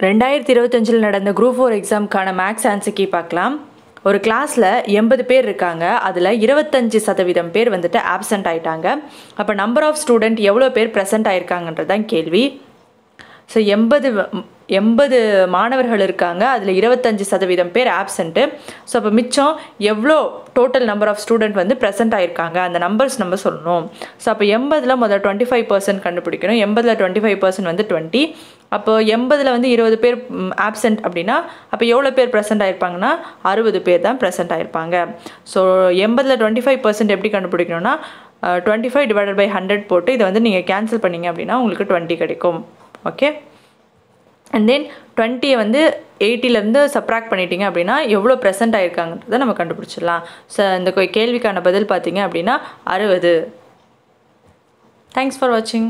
2025 நடந்த group 4 எக்ஸாமுக்கான maths answer key பார்க்கலாம். ஒரு கிளாஸில் 80 பேர் இருக்காங்க. அதில் 25% பேர் வந்துட்டு ஆப்சண்ட் ஆகிட்டாங்க. அப்போ நம்பர் ஆஃப் ஸ்டூடெண்ட் எவ்வளோ பேர் ப்ரெசென்ட் ஆகிருக்காங்கன்றது தான் கேள்வி. ஸோ 80 மாணவர்கள் இருக்காங்க. அதில் 25% பேர் ஆப்சண்ட்டு. ஸோ அப்போ மிச்சம் எவ்வளோ டோட்டல் நம்பர் ஆஃப் ஸ்டூடெண்ட் வந்து ப்ரெசென்ட் ஆகிருக்காங்க அந்த நம்பர்ஸ் நம்ம சொல்லணும். ஸோ அப்போ 80ல் முதல்ல 25% கண்டுபிடிக்கணும். 80ல் 25% வந்து 20. அப்போ 80ல் வந்து 20 பேர் ஆப்சண்ட் அப்படின்னா அப்போ எவ்வளோ பேர் ப்ரெசென்ட் ஆகிருப்பாங்கன்னா 60 பேர் தான் ப்ரெசென்ட் ஆகிருப்பாங்க. ஸோ 80ல் 25% எப்படி கண்டுபிடிக்கணும்னா 25/100 போட்டு இதை வந்து நீங்கள் கேன்சல் பண்ணிங்க அப்படின்னா உங்களுக்கு 20 கிடைக்கும். ஓகே, அண்ட் தென் 20 வந்து 80லேருந்து சப்ராக்ட் பண்ணிட்டீங்க அப்படின்னா எவ்வளோ ப்ரெசென்ட் ஆகிருக்காங்கன்றதை நம்ம கண்டுபிடிச்சிடலாம். ஸோ இந்த கேள்விக்கான பதில் பார்த்தீங்க அப்படின்னா 60. தேங்க்ஸ் ஃபார் வாட்சிங்.